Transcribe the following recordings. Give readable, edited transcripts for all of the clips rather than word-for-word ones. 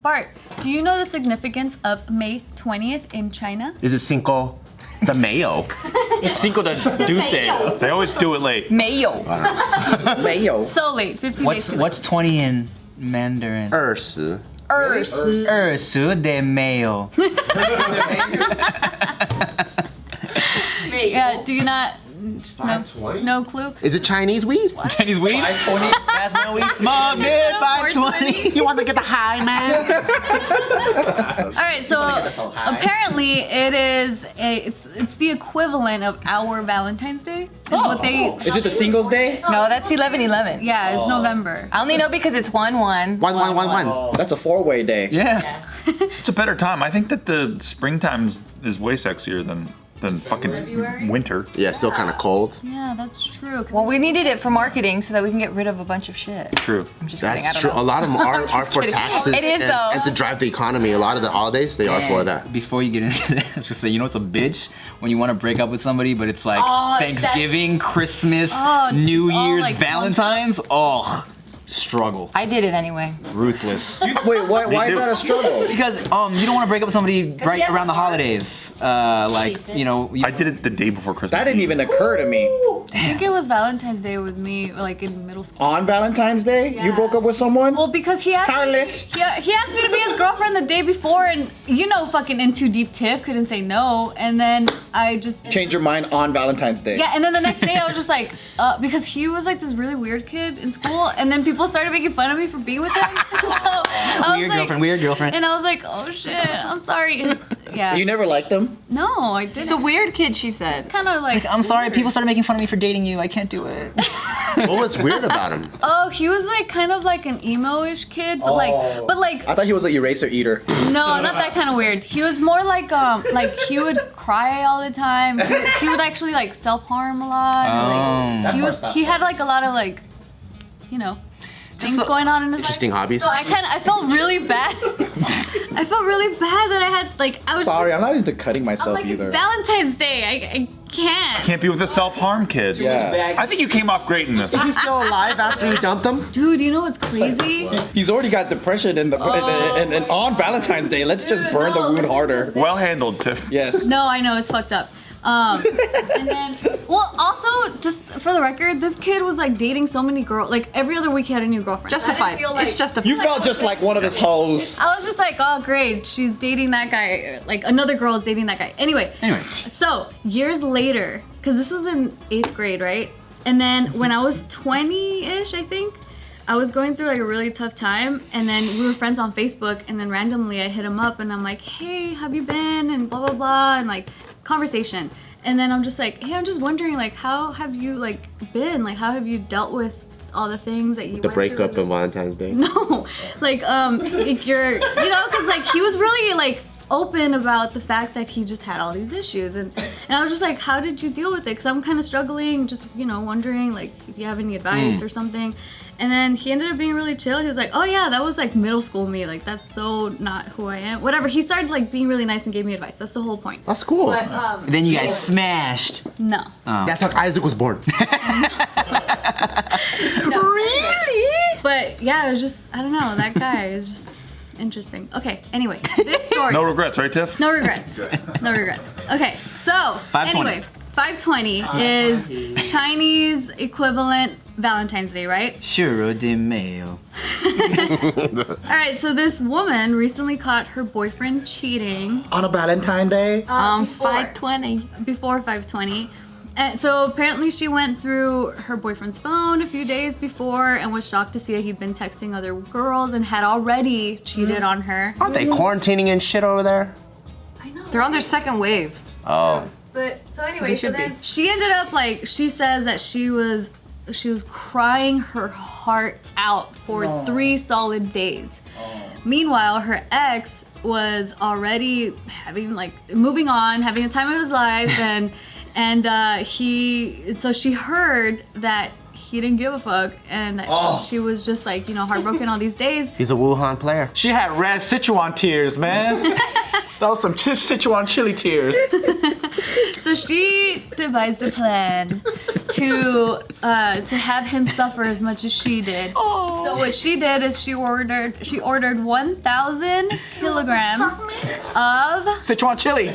Bart, do you know the significance of May 20th in China? Is it Cinco de Mayo? It's Cinco de Dulce. They always do it late. Mayo. Mayo. So late, 15 days too late. What's 20 in Mandarin? 20. 20de Mayo. Yeah, do you not? Just no clue? Is it Chinese weed? Chinese weed? 520. That's when we smoked it. 520. You want to get the high, man? All right, so apparently it's the equivalent of our Valentine's Day. Is what they. Is it the Singles Day? No, that's 11/11. Yeah, it's November. I only know because it's 1/1. 1. That's a four-way day. Yeah. It's a better time. I think that the springtime is way sexier than fucking winter. Yeah, still kind of cold. Yeah, that's true. Well, we needed it for marketing so that we can get rid of a bunch of shit. True. I'm just kidding. I That's don't true. know. A lot of them are for kidding. taxes It is, though. and to drive the economy. A lot of the holidays, they are for that. Before you get into this, I was gonna say, you know what's a bitch? When you want to break up with somebody, but it's like it's Thanksgiving, Christmas, Oh, New it's all Year's, like Valentine's. Oh, struggle. I did it anyway. Ruthless. Wait, why is too. that a struggle? Because you don't want to break up with somebody right has around the a heart. holidays. You I did it the day before Christmas. That didn't Eve. even occur to me. I think it was Valentine's Day with me, like in middle school. On Valentine's Day, you Yeah. broke up with someone? Well, because he asked Careless. he asked me to be his girlfriend the day before, and fucking In Too Deep Tiff couldn't say no, and then I just Change your mind on Valentine's Day. yeah, and then the next day I was just like, because he was like this really weird kid in school, and then people started making fun of me for being with him. So I was weird girlfriend. And I was like, oh shit, I'm sorry. Yeah. You never liked them? No, I didn't. The weird kid, she said. Kind of like. I'm sorry, people started making fun of me for dating you. I can't do it. What was weird about him? Oh, he was like kind of like an emo-ish kid, but like I thought he was an eraser eater. no, not that kind of weird. He was more like he would cry all the time. He would actually like self-harm a lot. and, like, he had like a lot of like, things going on in his Interesting life. hobbies. So I felt really bad. I felt really bad that I had like I was. Sorry, I'm not into cutting I'm myself like, either. it's Valentine's Day. I can't. Can't be with a self-harm kid. Yeah. I think you came off great in this. Is he still alive after you dumped him? Dude, you know what's crazy? He's already got depression and on Valentine's Day. Let's just burn the wound harder. Well handled, Tiff. Yes. No, I know it's fucked up. And then, well, also just for the record, this kid was like dating so many girls. Like every other week, he had a new girlfriend. Justified. I didn't feel like- It's justified. You felt just like one of his hoes. I was just like, oh great, she's dating that guy. Like another girl is dating that guy. Anyways, so years later, because this was in 8th grade, right? And then when I was 20-ish, I think, I was going through like a really tough time, and then we were friends on Facebook, and then randomly I hit him up, and I'm like, hey, have you been? And blah blah blah, and like conversation. And then I'm just like, hey, I'm just wondering, like, how have you like been? Like, how have you dealt with all the things that you The went breakup through? on Valentine's Day. No, like you're, because like he was really like open about the fact that he just had all these issues, and I was just like, how did you deal with it? Because I'm kind of struggling, just wondering like if you have any advice or something. And then he ended up being really chill. He was like, oh yeah, that was like middle school me. Like that's so not who I am. Whatever. He started like being really nice and gave me advice. That's the whole point. That's cool. But Then you guys smashed. no. That's how Isaac was born. No. Really? But yeah, it was just, I don't know, that guy is just interesting. Okay, anyway, this story. No regrets, right, Tiff? No regrets. No regrets. Okay, so 520. anyway, 520 is Chinese equivalent Valentine's Day, right? Churro de Mayo. All right, so this woman recently caught her boyfriend cheating On a Valentine's Day? before 520. 520. And so apparently she went through her boyfriend's phone a few days before and was shocked to see that he'd been texting other girls and had already cheated on her. Aren't they quarantining and shit over there? I know. They're on their second wave. Oh. But so anyway, they so should then be. she ended up like, she says that she was crying her heart out for 3 solid days. Meanwhile, her ex was already having like moving on, having the time of his life, and so she heard that he didn't give a fuck, and that she was just like heartbroken all these days. He's a Wuhan player. She had red Sichuan tears, man. That was some Sichuan chili tears. So she devised a plan to have him suffer as much as she did. Oh. So what she did is she ordered 1,000 kilograms of Sichuan chili.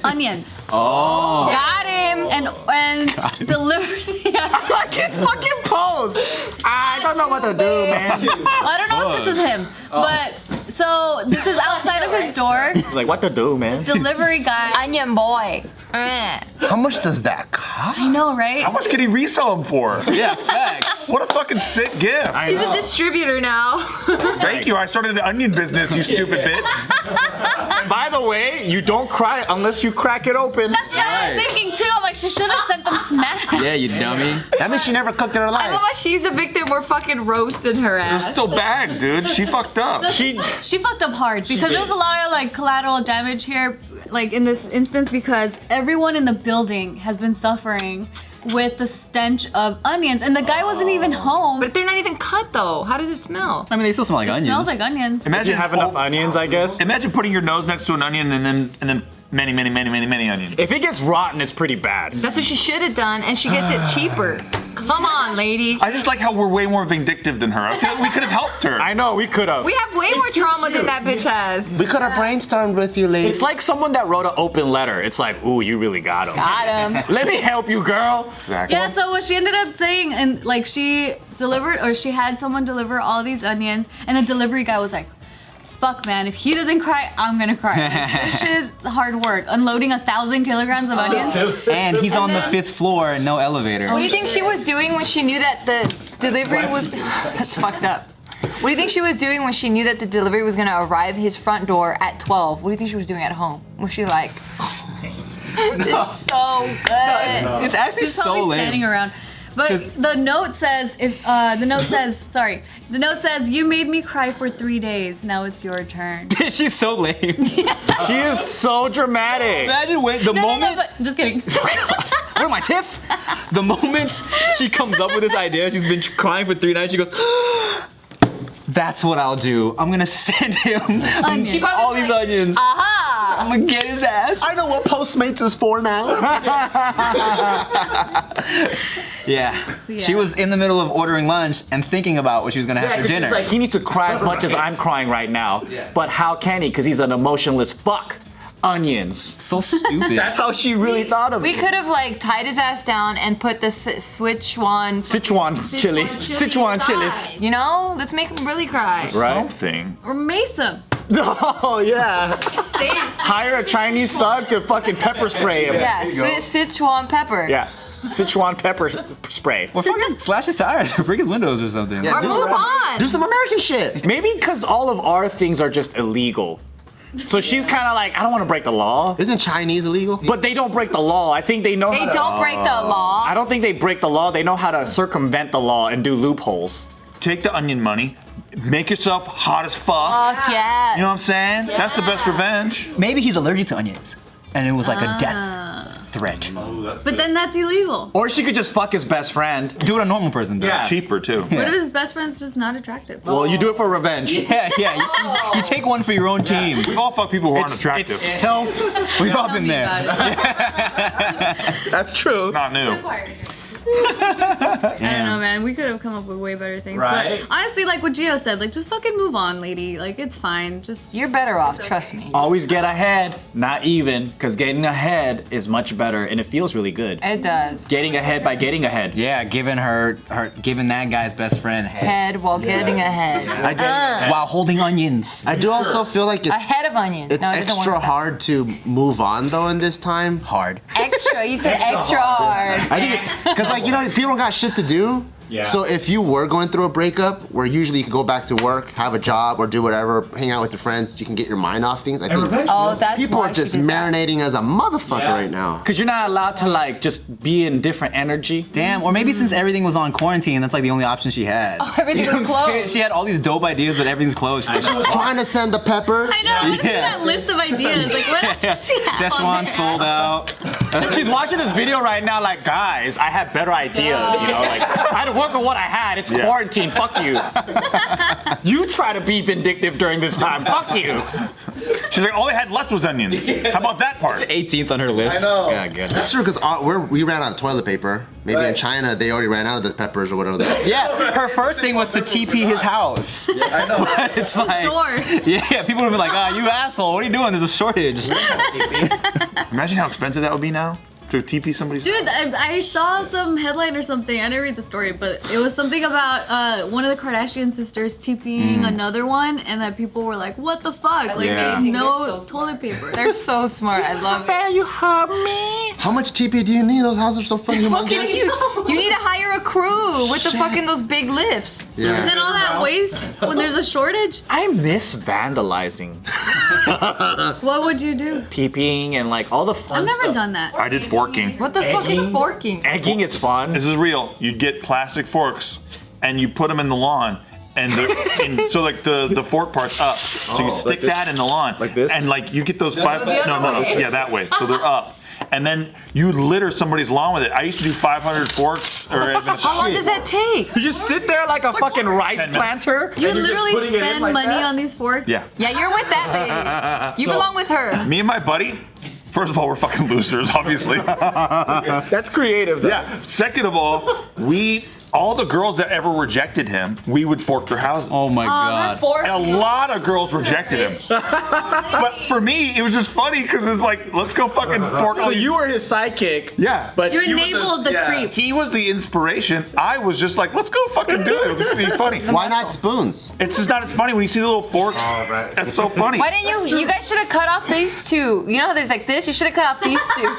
onions Got him. and delivered. I like his fucking pose. I don't know what to do, man. I don't know if this is him, but so this is outside of his door. He's like, what to do, man? Delivery guy. Onion boy. How much does that cost? I know, right? How much could he resell them for? Yeah, facts. What a fucking sick gift. I He's a know. distributor now. Thank you. I started an onion business, you stupid bitch. And by the way, you don't cry unless you crack it open. That's what I was thinking too. I'm like, she should have sent them smash. Yeah, you dummy. That means she never cooked in her I life. love how she's a victim. We're fucking roasting her They're ass. still bagged, dude. She fucked up. She fucked up hard because there was a lot of like collateral damage here, like in this instance, because everyone in the building has been suffering with the stench of onions, and the guy wasn't even home. But they're not even cut though. How does it smell? I mean, they still smell like it onions. smells like onions. Imagine you have enough onions, I guess. Imagine putting your nose next to an onion and then many onions. If it gets rotten, it's pretty bad. That's what she should have done, and she gets it cheaper. Come on, lady. I just like how we're way more vindictive than her. I feel like we could have helped her. I know, we could have. We have way more trauma than that bitch has. We could have brainstormed with you, lady. It's like someone that wrote an open letter. It's like, ooh, you really got him. Got him. Let me help you, girl. Exactly. Yeah, so what she ended up saying, and like she delivered, or she had someone deliver all these onions, and the delivery guy was like, fuck man, if he doesn't cry, I'm gonna cry. This shit's hard work. Unloading 1,000 kilograms of onions. And he's on the 5th floor and no elevator. What do you think she was doing when she knew that the delivery was... That's fucked up. What do you think she was doing when she knew that the delivery was gonna arrive his front door at 12? What do you think she was doing at home? Was she like... It's so good. It's actually She's so probably standing lame. around. But the note says, the note says, you made me cry for 3 days. Now it's your turn. She's so lame. She is so dramatic. Imagine when the moment. but just kidding. Where am I, Tiff? The moment she comes up with this idea, she's been crying for 3 nights. She goes, "That's what I'll do. I'm gonna send him Onions. all these onions. Aha! I'm gonna get his ass." I know what Postmates is for now. Yeah. She was in the middle of ordering lunch and thinking about what she was gonna have for dinner. She's like, he needs to cry as much as I'm crying right now. But how can he? Because he's an emotionless fuck. Onions. So stupid. That's how she really thought of We it. could have like tied his ass down and put the Sichuan... Sichuan chili. Sichuan chilies. You know? Let's make him really cry. Right? Something. Or mace him. Oh, yeah. Hire a Chinese thug to fucking pepper spray him. Yeah, Sichuan pepper. Yeah. Sichuan pepper spray. Well, fucking slash his tires or break his windows or something. Yeah, Or move on. Do some American shit. Maybe because all of our things are just illegal. So she's kind of like, I don't want to break the law. Isn't Chinese illegal? But they don't break the law. I think they know They how to- don't break the law. I don't think they break the law. They know how to circumvent the law and do loopholes. Take the onion money, make yourself hot as fuck. Fuck yeah. You know what I'm saying? That's the best revenge. Maybe he's allergic to onions, and it was like a death threat. But then that's illegal. Or she could just fuck his best friend. Do what a normal person does. Yeah. Cheaper too. What if his best friend's just not attractive? Well, you do it for revenge. Yeah. You take one for your own team. We've all fucked people who aren't It's attractive. self. We've all Tell been me there. about it. That's true. Not new. I don't know, man. We could have come up with way better things. Right. But honestly, like what Gio said, like just fucking move on, lady. Like it's fine. Just You're better off, trust me. Always get ahead, not even, because getting ahead is much better and it feels really good. It does. Getting ahead by getting ahead. Yeah, giving giving that guy's best friend head Head while getting ahead. while holding onions. I do also feel like A it's head of onions. it's No, it doesn't work extra like that. hard to move on though in this time. Hard. Extra. You said extra hard. I think it's because like you know people don't got shit to do. Yeah. So if you were going through a breakup, where usually you can go back to work, have a job, or do whatever, hang out with your friends, you can get your mind off things. I think Oh, that's people why are she just did that. marinating as a motherfucker right now. Because you're not allowed to like just be in different energy. Damn, or maybe since everything was on quarantine, that's like the only option she had. Everything You know was what I'm saying? closed. She had all these dope ideas, but everything's closed. She's like, Trying to send the peppers. I know. I want to see Yeah. that list of ideas. Like what else does she have? on Szechuan there? sold out. She's watching this video right now, like, guys, I had better ideas. You know, like I had to work with what I had. It's quarantine. Fuck you. You try to be vindictive during this time. Fuck you. She's like, all they had left was onions. How about that part? 18th on her list. I know. Yeah, good. That's true, because we ran out of toilet paper. Maybe in China, they already ran out of the peppers or whatever that is. Yeah, her first thing was to TP his house. Yeah, I know. But it's like, yeah, people would be like, you asshole, what are you doing? There's a shortage. Imagine how expensive that would be now to TP somebody's. Dude, I saw some headline or something. I didn't read the story, but it was something about one of the Kardashian sisters TPing another one, and that people were like, "What the fuck? Like, there's no toilet paper." They're so smart. I love it. You hurt me. How much TP do you need? Those houses are so fucking Fucking humongous. huge. You need to hire a crew with the fucking those big lifts. Yeah. And then all that waste when there's a shortage. I miss vandalizing, What would you do? TPing, and like all the fun I've never stuff. done that. I did forking. What the fuck is forking? Egging is fun. This is real. You'd get plastic forks, and you put them in the lawn, and so like the fork part's up. So you stick that in the lawn, Like this? and like you get those five. No, yeah, that way. So they're up, and then you litter somebody's lawn with it. I used to do 500 forks, or even How long does that take? You just sit there like a fucking rice 10 minutes. planter. You would literally spend money on these forks. Yeah. Yeah, you're with that lady. You belong with her. Me and my buddy. First of all, we're fucking losers, obviously. That's creative, though. Yeah. Second of all, all the girls that ever rejected him, we would fork their houses. Oh my god. And a lot of girls rejected him. But for me, it was just funny because it's like, let's go fucking fork. So you were his sidekick. Yeah. But You he was enabled the creep. He was the inspiration. I was just like, let's go fucking do it. It'll be funny. Why not spoons? It's just not as funny when you see the little forks. Oh, right. That's so funny. Why didn't you guys should have cut off these two. You know how there's like this? You should have cut off these two.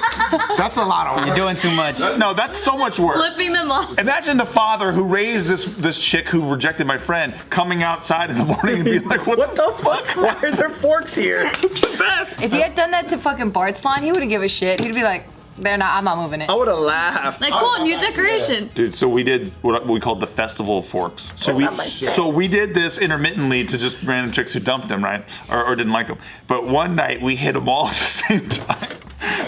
That's a lot of work. You're doing too much. No, that's so much work. Flipping them off. Imagine the father who raised this chick who rejected my friend coming outside in the morning and being like, what the fuck? Why are there forks here? It's the best. If you had done that to fucking Bart's lawn, he wouldn't give a shit. He'd be like, I'm not moving it. I would have laughed. Like, cool, new decoration. Dude, so we did what we called the Festival of Forks. So we did this intermittently to just random chicks who dumped them, right? Or didn't like them. But one night we hit them all at the same time.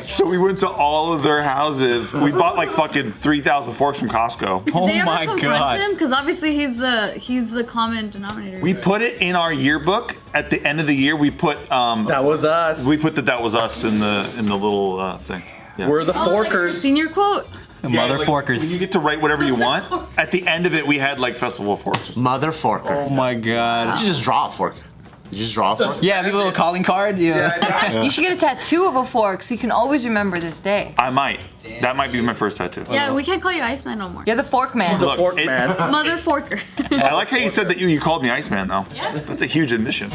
So we went to all of their houses. We bought like fucking 3,000 forks from Costco. Oh Did they ever my confront god. him? Because obviously he's the common denominator. We put it in our yearbook. At the end of the year, we put That was us. we put that was us in the little thing. Yeah. We're the Oh, like your forkers. senior quote. Mother When forkers. you get to write whatever you want, at the end of it, we had like Festival of Forks. Mother forker. Oh my god. You just draw a fork. You just draw a fork. Yeah, leave a little calling card. Yeah. You should get a tattoo of a fork so you can always remember this day. I might. That might be my first tattoo. Yeah, we can't call you Iceman no more. You're the fork man. Look, Fork man. Mother Forker. I like how you said that you called me Iceman though. Yeah. That's a huge admission.